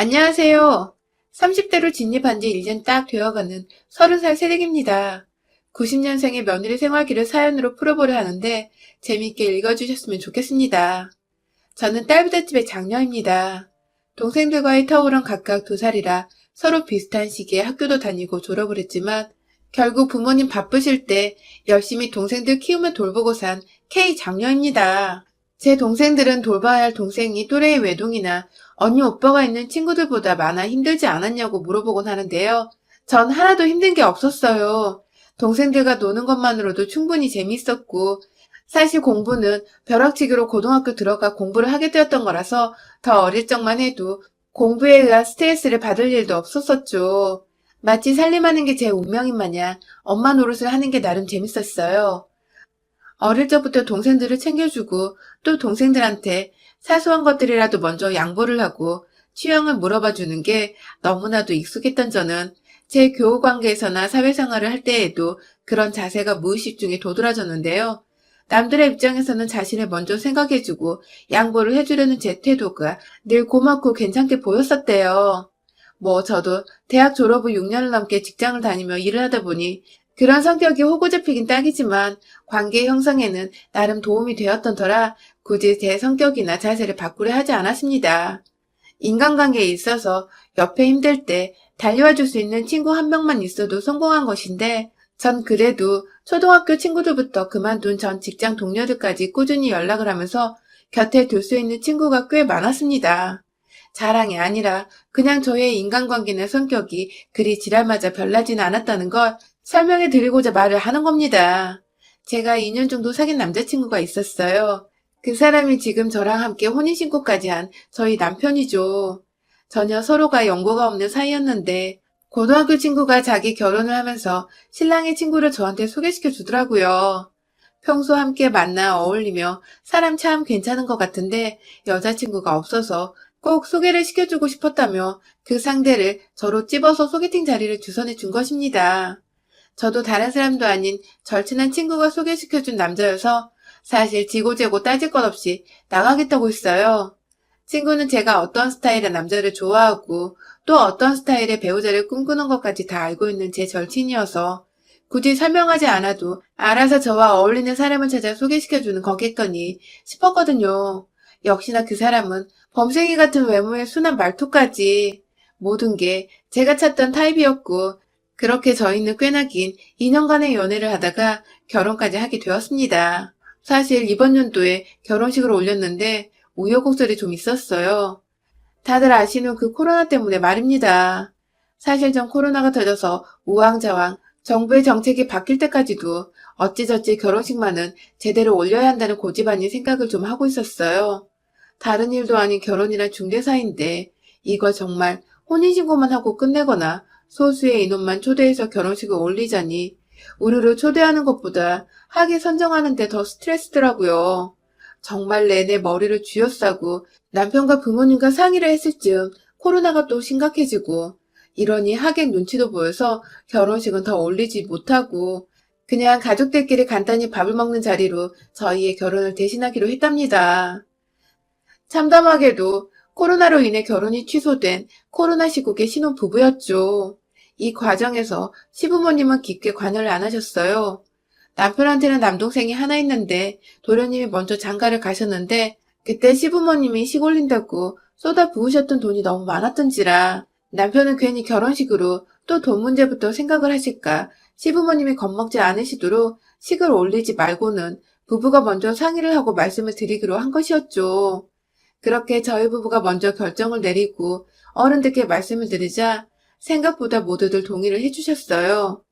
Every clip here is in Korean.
안녕하세요. 30대로 진입한 지 1년 딱 되어가는 30살 새댁입니다. 90년생의 며느리 생활기를 사연으로 풀어보려 하는데 재미있게 읽어주셨으면 좋겠습니다. 저는 딸부잣집의 장녀입니다. 동생들과의 터울은 각각 2살이라 서로 비슷한 시기에 학교도 다니고 졸업을 했지만 결국 부모님 바쁘실 때 열심히 동생들 키우며 돌보고 산 K 장녀입니다. 제 동생들은 돌봐야 할 동생이 또래의 외동이나 언니 오빠가 있는 친구들보다 많아 힘들지 않았냐고 물어보곤 하는데요. 전 하나도 힘든 게 없었어요. 동생들과 노는 것만으로도 충분히 재미있었고 사실 공부는 벼락치기로 고등학교 들어가 공부를 하게 되었던 거라서 더 어릴 적만 해도 공부에 의한 스트레스를 받을 일도 없었었죠. 마치 살림하는 게 제 운명인 마냥 엄마 노릇을 하는 게 나름 재밌었어요. 어릴 적부터 동생들을 챙겨주고 또 동생들한테 사소한 것들이라도 먼저 양보를 하고 취향을 물어봐 주는 게 너무나도 익숙했던 저는 제 교우 관계에서나 사회생활을 할 때에도 그런 자세가 무의식 중에 도드라졌는데요. 남들의 입장에서는 자신을 먼저 생각해주고 양보를 해주려는 제 태도가 늘 고맙고 괜찮게 보였었대요. 저도 대학 졸업 후 6년을 넘게 직장을 다니며 일을 하다 보니 그런 성격이 호구 잡히긴 딱이지만 관계 형성에는 나름 도움이 되었던 터라 굳이 제 성격이나 자세를 바꾸려 하지 않았습니다. 인간관계에 있어서 옆에 힘들 때 달려와 줄 수 있는 친구 한 명만 있어도 성공한 것인데 전 그래도 초등학교 친구들부터 그만둔 전 직장 동료들까지 꾸준히 연락을 하면서 곁에 둘 수 있는 친구가 꽤 많았습니다. 자랑이 아니라 그냥 저의 인간관계나 성격이 그리 지랄맞아 별나지는 않았다는 걸 설명해 드리고자 말을 하는 겁니다. 제가 2년 정도 사귄 남자친구가 있었어요. 그 사람이 지금 저랑 함께 혼인신고까지 한 저희 남편이죠. 전혀 서로가 연고가 없는 사이였는데 고등학교 친구가 자기 결혼을 하면서 신랑의 친구를 저한테 소개시켜 주더라고요. 평소 함께 만나 어울리며 사람 참 괜찮은 것 같은데 여자친구가 없어서 꼭 소개를 시켜주고 싶었다며 그 상대를 저로 찝어서 소개팅 자리를 주선해 준 것입니다. 저도 다른 사람도 아닌 절친한 친구가 소개시켜준 남자여서 사실 지고재고 따질 것 없이 나가겠다고 했어요. 친구는 제가 어떤 스타일의 남자를 좋아하고 또 어떤 스타일의 배우자를 꿈꾸는 것까지 다 알고 있는 제 절친이어서 굳이 설명하지 않아도 알아서 저와 어울리는 사람을 찾아 소개시켜주는 거겠거니 싶었거든요. 역시나 그 사람은 범생이 같은 외모의 순한 말투까지 모든 게 제가 찾던 타입이었고 그렇게 저희는 꽤나 긴 2년간의 연애를 하다가 결혼까지 하게 되었습니다. 사실 이번 연도에 결혼식을 올렸는데 우여곡절이 좀 있었어요. 다들 아시는 그 코로나 때문에 말입니다. 사실 전 코로나가 터져서 우왕좌왕 정부의 정책이 바뀔 때까지도 어찌저찌 결혼식만은 제대로 올려야 한다는 고집 아닌 생각을 좀 하고 있었어요. 다른 일도 아닌 결혼이란 중대사인데 이걸 정말 혼인신고만 하고 끝내거나 소수의 인원만 초대해서 결혼식을 올리자니 우르르 초대하는 것보다 하게 선정하는 데 더 스트레스더라고요. 정말 내내 머리를 쥐어싸고 남편과 부모님과 상의를 했을 즈음 코로나가 또 심각해지고 이러니 하객 눈치도 보여서 결혼식은 더 올리지 못하고 그냥 가족들끼리 간단히 밥을 먹는 자리로 저희의 결혼을 대신하기로 했답니다. 참담하게도 코로나로 인해 결혼이 취소된 코로나 시국의 신혼부부였죠. 이 과정에서 시부모님은 깊게 관여를 안 하셨어요. 남편한테는 남동생이 하나 있는데 도련님이 먼저 장가를 가셨는데 그때 시부모님이 식 올린다고 쏟아 부으셨던 돈이 너무 많았던지라 남편은 괜히 결혼식으로 또 돈 문제부터 생각을 하실까 시부모님이 겁먹지 않으시도록 식을 올리지 말고는 부부가 먼저 상의를 하고 말씀을 드리기로 한 것이었죠. 그렇게 저희 부부가 먼저 결정을 내리고 어른들께 말씀을 드리자 생각보다 모두들 동의를 해주셨어요.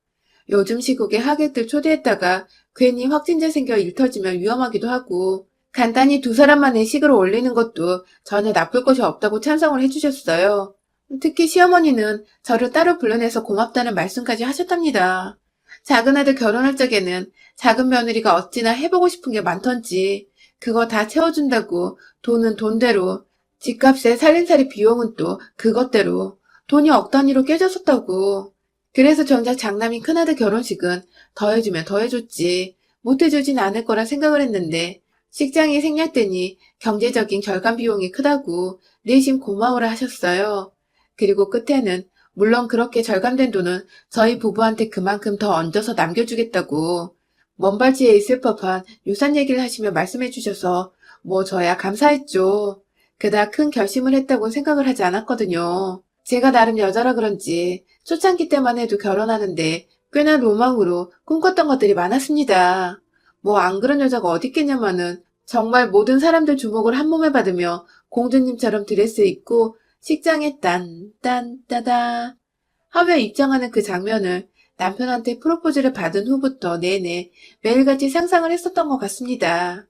요즘 시국에 하객들 초대했다가 괜히 확진자 생겨 일 터지면 위험하기도 하고 간단히 2사람만의 식을 올리는 것도 전혀 나쁠 것이 없다고 찬성을 해주셨어요. 특히 시어머니는 저를 따로 불러내서 고맙다는 말씀까지 하셨답니다. 작은 아들 결혼할 적에는 작은 며느리가 어찌나 해보고 싶은 게 많던지 그거 다 채워준다고 돈은 돈대로 집값에 살림살이 비용은 또 그것대로 돈이 억 단위로 깨졌었다고. 그래서 정작 장남인 큰아들 결혼식은 더해주면 더해줬지 못해주진 않을 거라 생각을 했는데 식장이 생략되니 경제적인 결감 비용이 크다고 내심 고마워라 하셨어요. 그리고 끝에는 물론 그렇게 절감된 돈은 저희 부부한테 그만큼 더 얹어서 남겨주겠다고 먼발치에 있을 법한 유산 얘기를 하시며 말씀해 주셔서 뭐 저야 감사했죠. 그닥 큰 결심을 했다고 생각을 하지 않았거든요. 제가 나름 여자라 그런지 초창기 때만 해도 결혼하는데 꽤나 로망으로 꿈꿨던 것들이 많았습니다. 뭐 안 그런 여자가 어디 있겠냐마는 정말 모든 사람들 주목을 한 몸에 받으며 공주님처럼 드레스 입고 식장에 따다 하며 입장하는 그 장면을 남편한테 프로포즈를 받은 후부터 내내 매일같이 상상을 했었던 것 같습니다.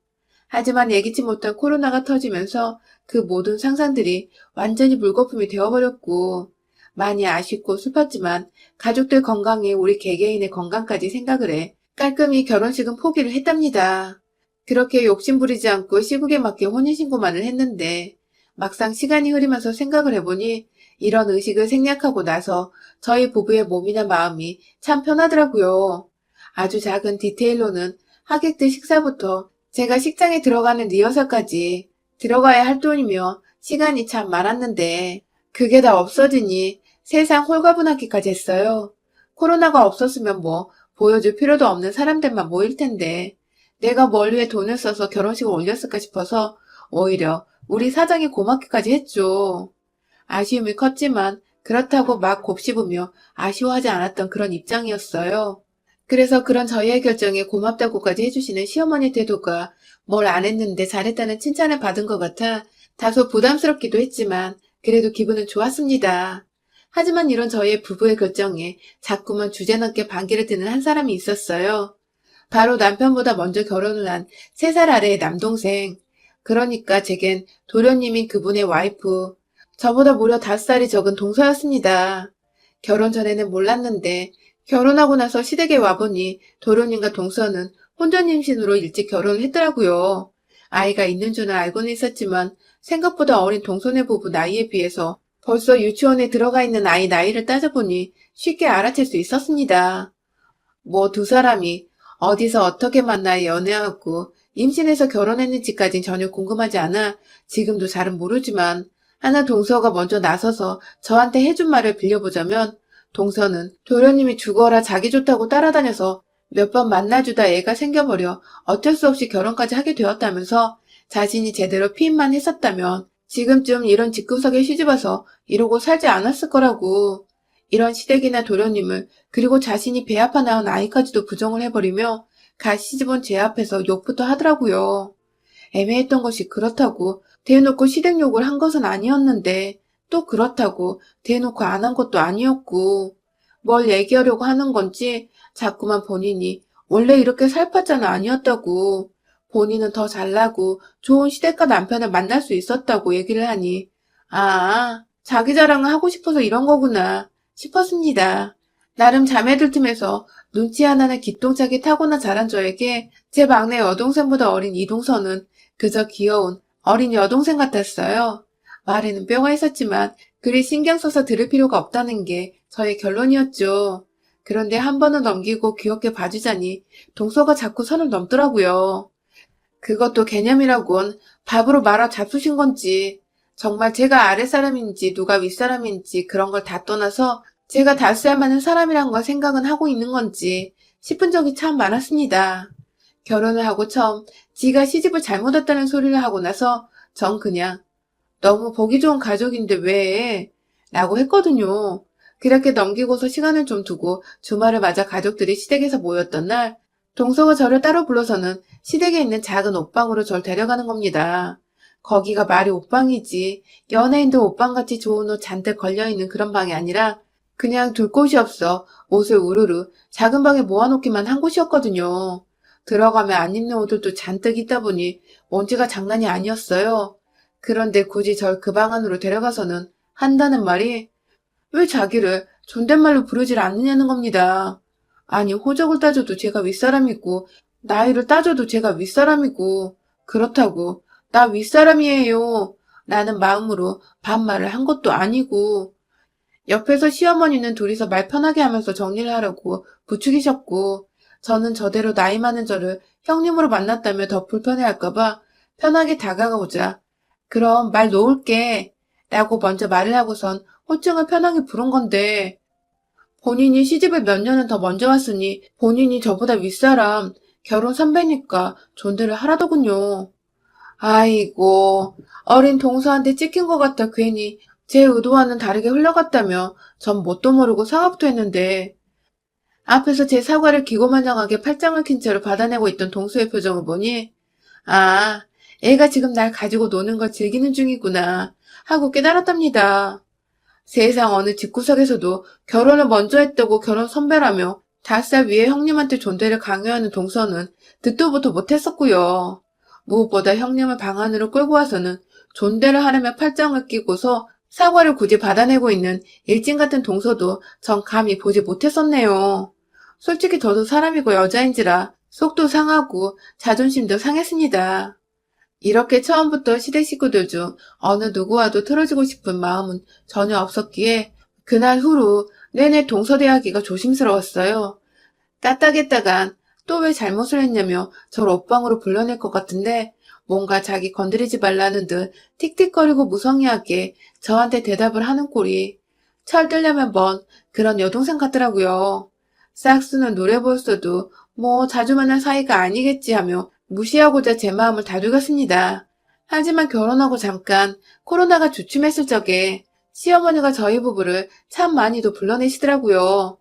하지만 예기치 못한 코로나가 터지면서 그 모든 상상들이 완전히 물거품이 되어버렸고 많이 아쉽고 슬펐지만 가족들 건강에 우리 개개인의 건강까지 생각을 해 깔끔히 결혼식은 포기를 했답니다. 그렇게 욕심부리지 않고 시국에 맞게 혼인신고만을 했는데 막상 시간이 흐르면서 생각을 해보니 이런 의식을 생략하고 나서 저희 부부의 몸이나 마음이 참 편하더라고요. 아주 작은 디테일로는 하객들 식사부터 제가 식장에 들어가는 리허설까지 들어가야 할 돈이며 시간이 참 많았는데 그게 다 없어지니 세상 홀가분하기까지 했어요. 코로나가 없었으면 뭐 보여줄 필요도 없는 사람들만 모일 텐데 내가 뭘 위해 돈을 써서 결혼식을 올렸을까 싶어서 오히려 우리 사장이 고맙기까지 했죠. 아쉬움이 컸지만 그렇다고 막 곱씹으며 아쉬워하지 않았던 그런 입장이었어요. 그래서 그런 저희의 결정에 고맙다고까지 해주시는 시어머니 태도가 뭘 안 했는데 잘했다는 칭찬을 받은 것 같아 다소 부담스럽기도 했지만 그래도 기분은 좋았습니다. 하지만 이런 저희의 부부의 결정에 자꾸만 주제넘게 반기를 드는 한 사람이 있었어요. 바로 남편보다 먼저 결혼을 한 3살 아래의 남동생. 그러니까 제겐 도련님인 그분의 와이프. 저보다 무려 5살이 적은 동서였습니다. 결혼 전에는 몰랐는데 결혼하고 나서 시댁에 와보니 도련님과 동서는 혼전 임신으로 일찍 결혼을 했더라고요. 아이가 있는 줄은 알고는 있었지만 생각보다 어린 동서네 부부 나이에 비해서 벌써 유치원에 들어가 있는 아이 나이를 따져보니 쉽게 알아챌 수 있었습니다. 뭐 두 사람이 어디서 어떻게 만나 연애하고 임신해서 결혼했는지까진 전혀 궁금하지 않아 지금도 잘은 모르지만 하나 동서가 먼저 나서서 저한테 해준 말을 빌려보자면 동서는 도련님이 죽어라 자기 좋다고 따라다녀서 몇 번 만나주다 애가 생겨버려 어쩔 수 없이 결혼까지 하게 되었다면서 자신이 제대로 피임만 했었다면 지금쯤 이런 집구석에 시집와서 이러고 살지 않았을 거라고. 이런 시댁이나 도련님을 그리고 자신이 배 아파 낳은 아이까지도 부정을 해버리며 갓 시집온 제 앞에서 욕부터 하더라고요. 애매했던 것이 그렇다고 대놓고 시댁 욕을 한 것은 아니었는데 또 그렇다고 대놓고 안 한 것도 아니었고 뭘 얘기하려고 하는 건지 자꾸만 본인이 원래 이렇게 살팠잖아 아니었다고 본인은 더 잘나고 좋은 시댁과 남편을 만날 수 있었다고 얘기를 하니 아 자기 자랑을 하고 싶어서 이런 거구나 싶었습니다. 나름 자매들 틈에서 눈치 하나는 기똥차게 타고나 자란 저에게 제 막내 여동생보다 어린 이동서는 그저 귀여운 어린 여동생 같았어요. 말에는 뼈가 있었지만 그리 신경 써서 들을 필요가 없다는 게 저의 결론이었죠. 그런데 한 번은 넘기고 귀엽게 봐주자니 동서가 자꾸 선을 넘더라고요. 그것도 개념이라곤 밥으로 말아 잡수신 건지 정말 제가 아랫사람인지 누가 윗사람인지 그런 걸 다 떠나서 제가 다스려야 하는 사람이란 걸 생각은 하고 있는 건지 싶은 적이 참 많았습니다. 결혼을 하고 처음 지가 시집을 잘못했다는 소리를 하고 나서 전 그냥 너무 보기 좋은 가족인데 왜? 라고 했거든요. 그렇게 넘기고서 시간을 좀 두고 주말을 맞아 가족들이 시댁에서 모였던 날 동서가 저를 따로 불러서는 시댁에 있는 작은 옷방으로 절 데려가는 겁니다. 거기가 말이 옷방이지 연예인들 옷방같이 좋은 옷 잔뜩 걸려있는 그런 방이 아니라 그냥 둘 곳이 없어 옷을 우르르 작은 방에 모아놓기만 한 곳이었거든요. 들어가면 안 입는 옷들도 잔뜩 있다 보니 먼지가 장난이 아니었어요. 그런데 굳이 절 그 방 안으로 데려가서는 한다는 말이 왜 자기를 존댓말로 부르질 않느냐는 겁니다. 아니 호적을 따져도 제가 윗사람이고 나이를 따져도 제가 윗사람이고 그렇다고 나 윗사람이에요 라는 마음으로 반말을 한 것도 아니고 옆에서 시어머니는 둘이서 말 편하게 하면서 정리를 하라고 부추기셨고 저는 저대로 나이 많은 저를 형님으로 만났다며 더 불편해할까봐 편하게 다가가보자 그럼 말 놓을게 라고 먼저 말을 하고선 호칭을 편하게 부른 건데 본인이 시집을 몇 년은 더 먼저 왔으니 본인이 저보다 윗사람, 결혼 선배니까 존대를 하라더군요. 아이고, 어린 동서한테 찍힌 것 같아 괜히 제 의도와는 다르게 흘러갔다며 전 뭣도 모르고 사과부터 했는데 앞에서 제 사과를 기고만장하게 팔짱을 낀 채로 받아내고 있던 동서의 표정을 보니 아, 애가 지금 날 가지고 노는 걸 즐기는 중이구나 하고 깨달았답니다. 세상 어느 집구석에서도 결혼을 먼저 했다고 결혼 선배라며 5살 위에 형님한테 존대를 강요하는 동서는 듣도 보도 못했었고요. 무엇보다 형님을 방 안으로 끌고 와서는 존대를 하려며 팔짱을 끼고서 사과를 굳이 받아내고 있는 일진 같은 동서도 전 감히 보지 못했었네요. 솔직히 저도 사람이고 여자인지라 속도 상하고 자존심도 상했습니다. 이렇게 처음부터 시댁 식구들 중 어느 누구와도 틀어지고 싶은 마음은 전혀 없었기에 그날 후로 내내 동서대하기가 조심스러웠어요. 따따겠다간 또 왜 잘못을 했냐며 저를 옷방으로 불러낼 것 같은데 뭔가 자기 건드리지 말라는 듯 틱틱거리고 무성의하게 저한테 대답을 하는 꼴이 철들려면 뭔 그런 여동생 같더라고요. 싹수는 노래 보였어도 뭐 자주 만날 사이가 아니겠지 하며 무시하고자 제 마음을 다독였습니다. 하지만 결혼하고 잠깐 코로나가 주춤했을 적에 시어머니가 저희 부부를 참 많이도 불러내시더라고요.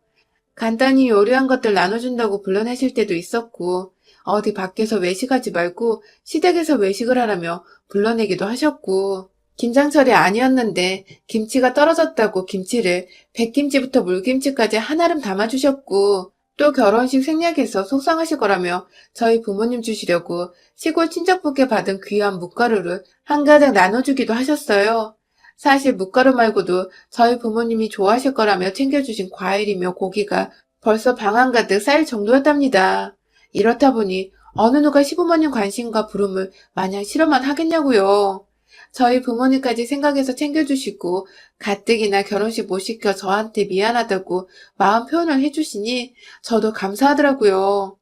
간단히 요리한 것들 나눠준다고 불러내실 때도 있었고 어디 밖에서 외식하지 말고 시댁에서 외식을 하라며 불러내기도 하셨고 김장철이 아니었는데 김치가 떨어졌다고 김치를 백김치부터 물김치까지 한아름 담아주셨고 또 결혼식 생략해서 속상하실 거라며 저희 부모님 주시려고 시골 친척분께 받은 귀한 묵가루를 한가득 나눠주기도 하셨어요. 사실 묵가루 말고도 저희 부모님이 좋아하실 거라며 챙겨주신 과일이며 고기가 벌써 방 한가득 쌓일 정도였답니다. 이렇다 보니 어느 누가 시부모님 관심과 부름을 마냥 싫어만 하겠냐고요. 저희 부모님까지 생각해서 챙겨주시고 가뜩이나 결혼식 못 시켜 저한테 미안하다고 마음 표현을 해주시니 저도 감사하더라고요.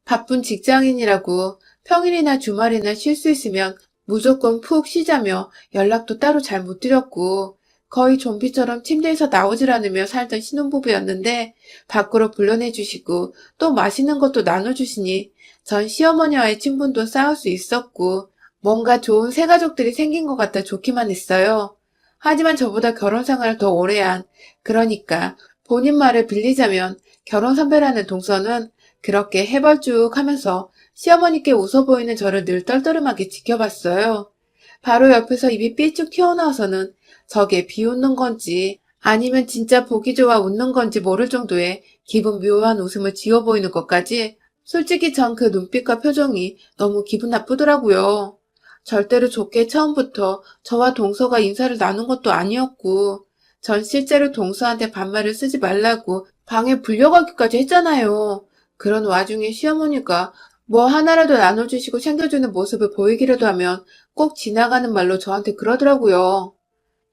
바쁜 직장인이라고 평일이나 주말이나 쉴 수 있으면 무조건 푹 쉬자며 연락도 따로 잘 못 드렸고 거의 좀비처럼 침대에서 나오질 않으며 살던 신혼부부였는데 밖으로 불러내주시고 또 맛있는 것도 나눠주시니 전 시어머니와의 친분도 쌓을 수 있었고 뭔가 좋은 새가족들이 생긴 것 같아 좋기만 했어요. 하지만 저보다 결혼 생활을 더 오래 한, 그러니까 본인 말을 빌리자면 결혼 선배라는 동서는 그렇게 해벌쭉 하면서 시어머니께 웃어 보이는 저를 늘 떨떠름하게 지켜봤어요. 바로 옆에서 입이 삐쭉 튀어나와서는 저게 비웃는 건지 아니면 진짜 보기 좋아 웃는 건지 모를 정도의 기분 묘한 웃음을 지어 보이는 것까지 솔직히 전 그 눈빛과 표정이 너무 기분 나쁘더라고요. 절대로 좋게 처음부터 저와 동서가 인사를 나눈 것도 아니었고 전 실제로 동서한테 반말을 쓰지 말라고 방에 불려가기까지 했잖아요. 그런 와중에 시어머니가 뭐 하나라도 나눠주시고 챙겨주는 모습을 보이기라도 하면 꼭 지나가는 말로 저한테 그러더라고요.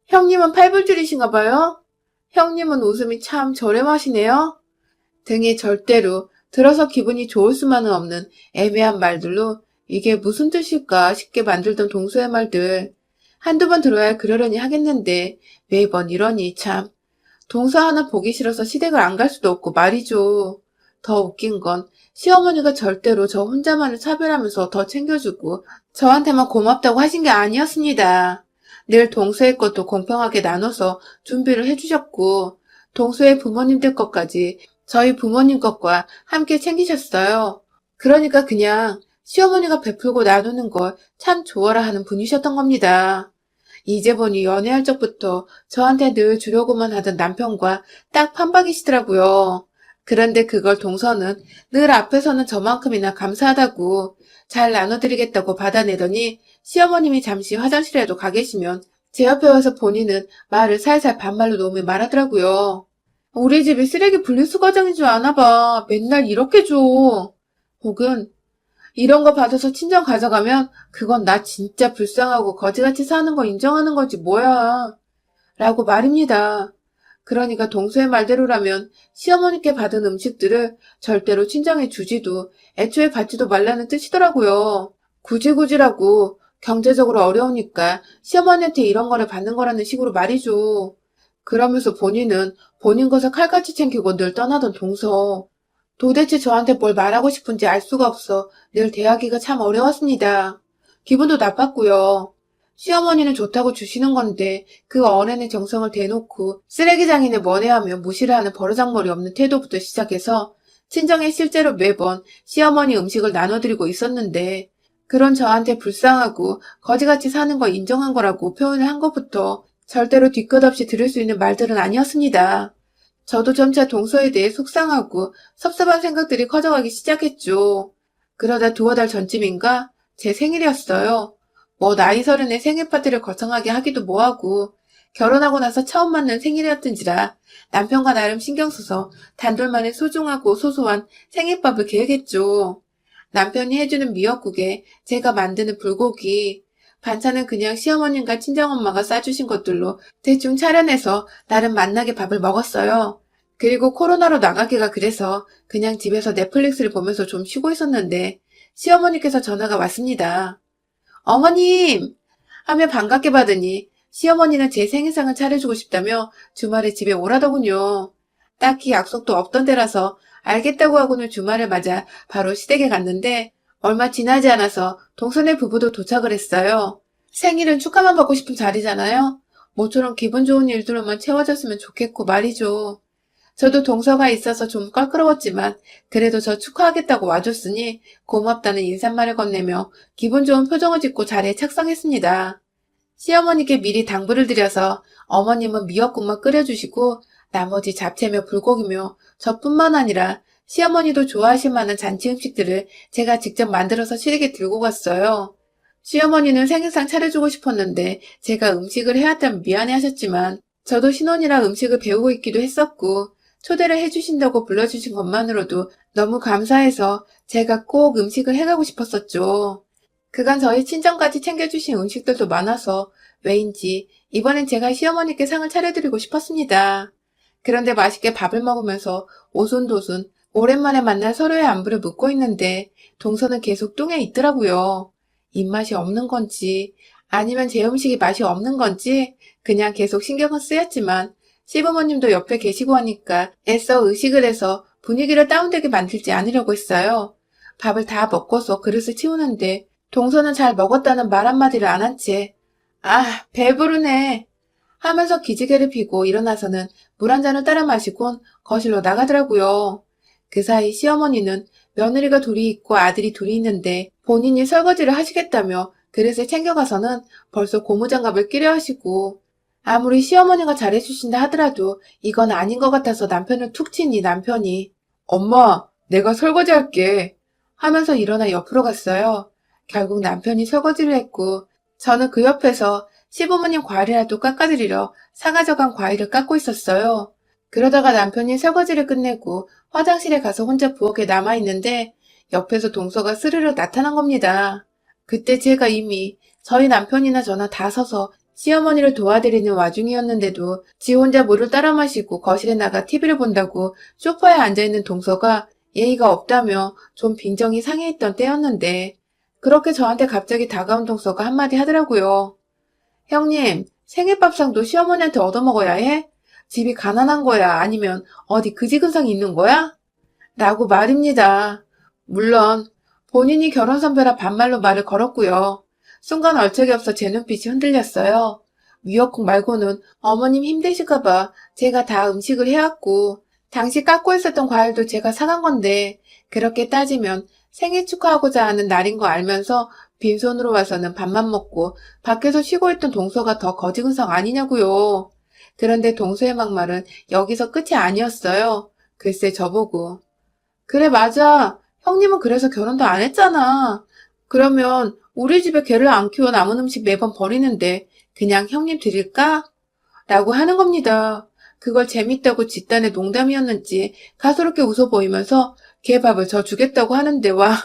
형님은 팔불줄이신가 봐요? 형님은 웃음이 참 저렴하시네요? 등의 절대로 들어서 기분이 좋을 수만은 없는 애매한 말들로 이게 무슨 뜻일까 싶게 만들던 동서의 말들. 한두 번 들어야 그러려니 하겠는데 매번 이러니 참. 동서 하나 보기 싫어서 시댁을 안 갈 수도 없고 말이죠. 더 웃긴 건 시어머니가 절대로 저 혼자만을 차별하면서 더 챙겨주고 저한테만 고맙다고 하신 게 아니었습니다. 늘 동서의 것도 공평하게 나눠서 준비를 해주셨고 동서의 부모님들 것까지 저희 부모님 것과 함께 챙기셨어요. 그러니까 그냥 시어머니가 베풀고 나누는 걸 참 좋아라 하는 분이셨던 겁니다. 이제 보니 연애할 적부터 저한테 늘 주려고만 하던 남편과 딱 판박이시더라고요. 그런데 그걸 동서는 늘 앞에서는 저만큼이나 감사하다고 잘 나눠드리겠다고 받아내더니 시어머님이 잠시 화장실에도 가 계시면 제 옆에 와서 본인은 말을 살살 반말로 놓으며 말하더라고요. 우리 집이 쓰레기 분리수 과장인 줄 아나 봐. 맨날 이렇게 줘. 혹은 이런 거 받아서 친정 가져가면 그건 나 진짜 불쌍하고 거지같이 사는 거 인정하는 거지 뭐야. 라고 말입니다. 그러니까 동서의 말대로라면 시어머니께 받은 음식들을 절대로 친정에 주지도 애초에 받지도 말라는 뜻이더라고요. 굳이라고 경제적으로 어려우니까 시어머니한테 이런 거를 받는 거라는 식으로 말이죠. 그러면서 본인은 본인 것을 칼같이 챙기고 늘 떠나던 동서. 도대체 저한테 뭘 말하고 싶은지 알 수가 없어 늘 대하기가 참 어려웠습니다. 기분도 나빴고요. 시어머니는 좋다고 주시는 건데 그 어른의 정성을 대놓고 쓰레기장이네 뭐네하며 무시를 하는 버르장머리 없는 태도부터 시작해서 친정에 실제로 매번 시어머니 음식을 나눠드리고 있었는데 그런 저한테 불쌍하고 거지같이 사는 거 인정한 거라고 표현을 한 것부터 절대로 뒤끝 없이 들을 수 있는 말들은 아니었습니다. 저도 점차 동서에 대해 속상하고 섭섭한 생각들이 커져가기 시작했죠. 그러다 두어 달 전쯤인가 제 생일이었어요. 뭐 나이 서른에 생일 파티를 거창하게 하기도 뭐하고 결혼하고 나서 처음 맞는 생일이었던지라 남편과 나름 신경 써서 단둘만의 소중하고 소소한 생일밥을 계획했죠. 남편이 해주는 미역국에 제가 만드는 불고기, 반찬은 그냥 시어머님과 친정엄마가 싸주신 것들로 대충 차려내서 나름 맛나게 밥을 먹었어요. 그리고 코로나로 나가기가 그래서 그냥 집에서 넷플릭스를 보면서 좀 쉬고 있었는데 시어머니께서 전화가 왔습니다. 어머님! 하며 반갑게 받으니 시어머니는 제 생일상을 차려주고 싶다며 주말에 집에 오라더군요. 딱히 약속도 없던 데라서 알겠다고 하고는 주말을 맞아 바로 시댁에 갔는데 얼마 지나지 않아서 동서네 부부도 도착을 했어요. 생일은 축하만 받고 싶은 자리잖아요. 모처럼 기분 좋은 일들로만 채워졌으면 좋겠고 말이죠. 저도 동서가 있어서 좀 껄끄러웠지만 그래도 저 축하하겠다고 와줬으니 고맙다는 인사말을 건네며 기분 좋은 표정을 짓고 자리에 착석했습니다. 시어머니께 미리 당부를 드려서 어머님은 미역국만 끓여주시고 나머지 잡채며 불고기며 저뿐만 아니라 시어머니도 좋아하실 만한 잔치 음식들을 제가 직접 만들어서 시댁에 들고 갔어요. 시어머니는 생일상 차려주고 싶었는데 제가 음식을 해왔다면 미안해하셨지만 저도 신혼이라 음식을 배우고 있기도 했었고 초대를 해주신다고 불러주신 것만으로도 너무 감사해서 제가 꼭 음식을 해가고 싶었었죠. 그간 저희 친정까지 챙겨주신 음식들도 많아서 왜인지 이번엔 제가 시어머니께 상을 차려드리고 싶었습니다. 그런데 맛있게 밥을 먹으면서 오손도손 오랜만에 만난 서로의 안부를 묻고 있는데 동서는 계속 뚱에 있더라고요. 입맛이 없는 건지 아니면 제 음식이 맛이 없는 건지 그냥 계속 신경은 쓰였지만 시부모님도 옆에 계시고 하니까 애써 의식을 해서 분위기를 다운되게 만들지 않으려고 했어요. 밥을 다 먹고서 그릇을 치우는데 동서는 잘 먹었다는 말 한마디를 안 한 채 아, 배부르네 하면서 기지개를 피고 일어나서는 물 한 잔을 따라 마시곤 거실로 나가더라고요. 그 사이 시어머니는 며느리가 둘이 있고 아들이 둘이 있는데 본인이 설거지를 하시겠다며 그릇을 챙겨가서는 벌써 고무장갑을 끼려 하시고 아무리 시어머니가 잘해주신다 하더라도 이건 아닌 것 같아서 남편을 툭 치니 남편이 엄마, 내가 설거지할게 하면서 일어나 옆으로 갔어요. 결국 남편이 설거지를 했고 저는 그 옆에서 시부모님 과일이라도 깎아드리려 사가져간 과일을 깎고 있었어요. 그러다가 남편이 설거지를 끝내고 화장실에 가서 혼자 부엌에 남아있는데 옆에서 동서가 스르르 나타난 겁니다. 그때 제가 이미 저희 남편이나 저나 다 서서 시어머니를 도와드리는 와중이었는데도 지 혼자 물을 따라 마시고 거실에 나가 TV를 본다고 소파에 앉아있는 동서가 예의가 없다며 좀 빈정이 상해있던 때였는데 그렇게 저한테 갑자기 다가온 동서가 한마디 하더라고요. 형님, 생일밥상도 시어머니한테 얻어먹어야 해? 집이 가난한 거야? 아니면 어디 그지근상이 있는 거야? 라고 말입니다. 물론 본인이 결혼 선배라 반말로 말을 걸었고요. 순간 얼척이 없어 제 눈빛이 흔들렸어요. 미역국 말고는 어머님 힘드실까봐 제가 다 음식을 해왔고 당시 깎고 있었던 과일도 제가 사간 건데 그렇게 따지면 생일 축하하고자 하는 날인 거 알면서 빈손으로 와서는 밥만 먹고 밖에서 쉬고 있던 동서가 더 거지근상 아니냐고요. 그런데 동서의 막말은 여기서 끝이 아니었어요. 글쎄 저보고 그래 맞아. 형님은 그래서 결혼도 안 했잖아. 그러면 우리 집에 개를 안 키워 남은 음식 매번 버리는데 그냥 형님 드릴까? 라고 하는 겁니다. 그걸 재밌다고 집단의 농담이었는지 가소롭게 웃어 보이면서 개밥을 저 주겠다고 하는데 와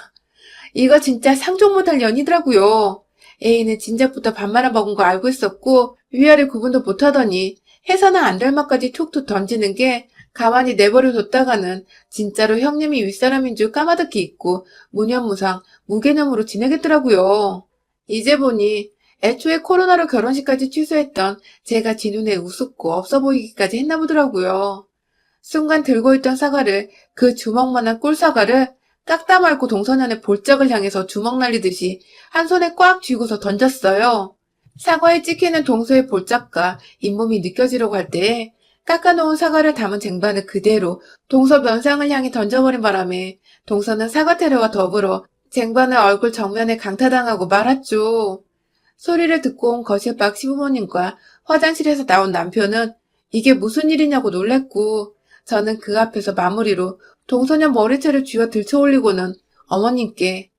이거 진짜 상종 못할 년이더라고요. 애인은 진작부터 밥말아 먹은 거 알고 있었고 위아래 구분도 못하더니 해서는 안 될 말까지 툭툭 던지는 게 가만히 내버려 뒀다가는 진짜로 형님이 윗사람인 줄 까마득히 잊고 무념무상 무개념으로 지내겠더라고요. 이제 보니 애초에 코로나로 결혼식까지 취소했던 제가 지 눈에 우습고 없어 보이기까지 했나 보더라고요. 순간 들고 있던 사과를, 그 주먹만한 꿀사과를 깎다 말고 동서년의 볼짝을 향해서 주먹 날리듯이 한 손에 꽉 쥐고서 던졌어요. 사과에 찍히는 동서의 볼짝과 잇몸이 느껴지려고 할 때에 깎아놓은 사과를 담은 쟁반을 그대로 동서 면상을 향해 던져버린 바람에 동서는 사과테러와 더불어 쟁반을 얼굴 정면에 강타당하고 말았죠. 소리를 듣고 온 거실 밖 시부모님과 화장실에서 나온 남편은 이게 무슨 일이냐고 놀랬고, 저는 그 앞에서 마무리로 동소년 머리채를 쥐어 들쳐올리고는 어머님께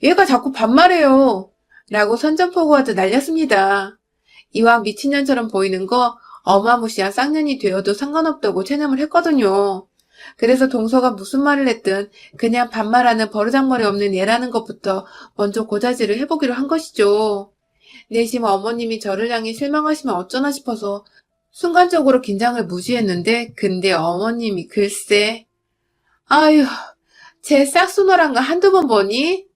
얘가 자꾸 반말해요 라고 선전포고하듯 날렸습니다. 이왕 미친년처럼 보이는 거 어마무시한 쌍년이 되어도 상관없다고 체념을 했거든요. 그래서 동서가 무슨 말을 했든 그냥 반말하는 버르장머리 없는 얘라는 것부터 먼저 고자질을 해보기로 한 것이죠. 내심 어머님이 저를 향해 실망하시면 어쩌나 싶어서 순간적으로 긴장을 무시했는데, 근데 어머님이 글쎄, 아휴, 제 싹수노란 거 한두 번 보니?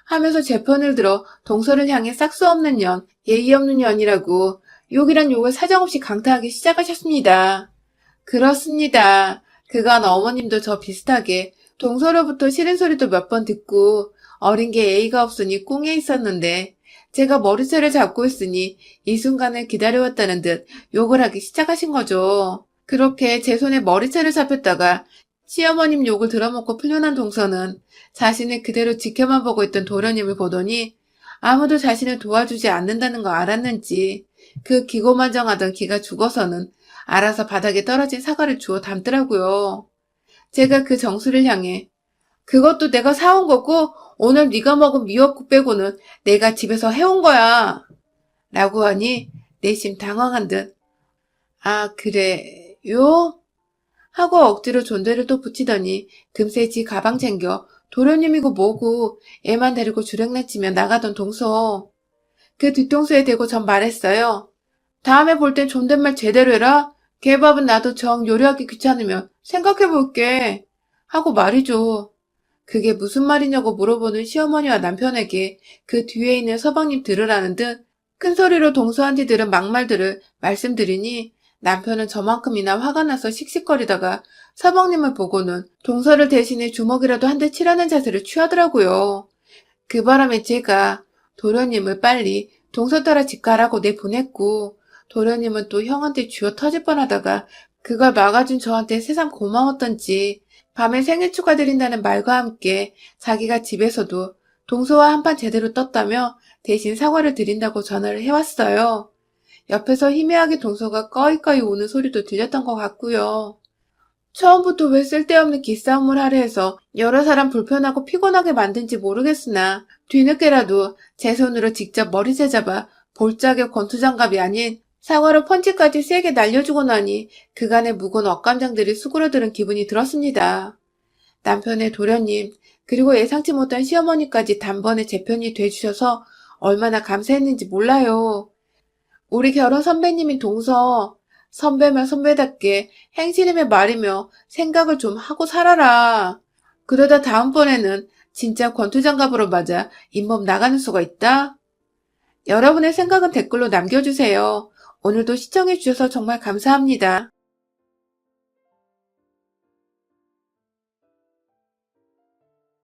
하면서 제 편을 들어 동서를 향해 싹수 없는 년, 예의 없는 년이라고 욕이란 욕을 사정없이 강타하기 시작하셨습니다. 그렇습니다. 그간 어머님도 저 비슷하게 동서로부터 싫은 소리도 몇 번 듣고 어린 게 예의가 없으니 꿍에 있었는데 제가 머리채를 잡고 있으니 이 순간을 기다려왔다는 듯 욕을 하기 시작하신 거죠. 그렇게 제 손에 머리채를 잡혔다가 시어머님 욕을 들어먹고 풀려난 동서는 자신을 그대로 지켜만 보고 있던 도련님을 보더니 아무도 자신을 도와주지 않는다는 거 알았는지 그 기고만장하던 기가 죽어서는 알아서 바닥에 떨어진 사과를 주워 담더라고요. 제가 그 정수를 향해 그것도 내가 사온 거고 오늘 네가 먹은 미역국 빼고는 내가 집에서 해온 거야 라고 하니 내심 당황한 듯 아 그래요? 하고 억지로 존대를 또 붙이더니 금세 지 가방 챙겨 도련님이고 뭐고 애만 데리고 주랭랑치며 나가던 동서. 그 뒤통수에 대고 전 말했어요. 다음에 볼 땐 존댓말 제대로 해라. 개밥은 나도 정 요리하기 귀찮으면 생각해볼게. 하고 말이죠. 그게 무슨 말이냐고 물어보는 시어머니와 남편에게 그 뒤에 있는 서방님 들으라는 듯 큰소리로 동서한테 들은 막말들을 말씀드리니 남편은 저만큼이나 화가 나서 씩씩거리다가 서방님을 보고는 동서를 대신해 주먹이라도 한 대 치라는 자세를 취하더라고요. 그 바람에 제가 도련님을 빨리 동서 따라 집 가라고 내보냈고 도련님은 또 형한테 쥐어 터질 뻔하다가 그걸 막아준 저한테 세상 고마웠던지 밤에 생일 축하드린다는 말과 함께 자기가 집에서도 동서와 한판 제대로 떴다며 대신 사과를 드린다고 전화를 해왔어요. 옆에서 희미하게 동서가 꺼이꺼이 우는 소리도 들렸던 것 같고요. 처음부터 왜 쓸데없는 기싸움을 하려 해서 여러 사람 불편하고 피곤하게 만든지 모르겠으나 뒤늦게라도 제 손으로 직접 머리채 잡아 볼짝의 권투장갑이 아닌 사과로 펀치까지 세게 날려주고 나니 그간의 무거운 억감정들이 수그러드는 기분이 들었습니다. 남편의 도련님 그리고 예상치 못한 시어머니까지 단번에 제 편이 돼주셔서 얼마나 감사했는지 몰라요. 우리 결혼 선배님인 동서, 선배면 선배답게 행실이며 말이며 생각을 좀 하고 살아라. 그러다 다음번에는 진짜 권투장갑으로 맞아 잇몸 나가는 수가 있다. 여러분의 생각은 댓글로 남겨주세요. 오늘도 시청해주셔서 정말 감사합니다.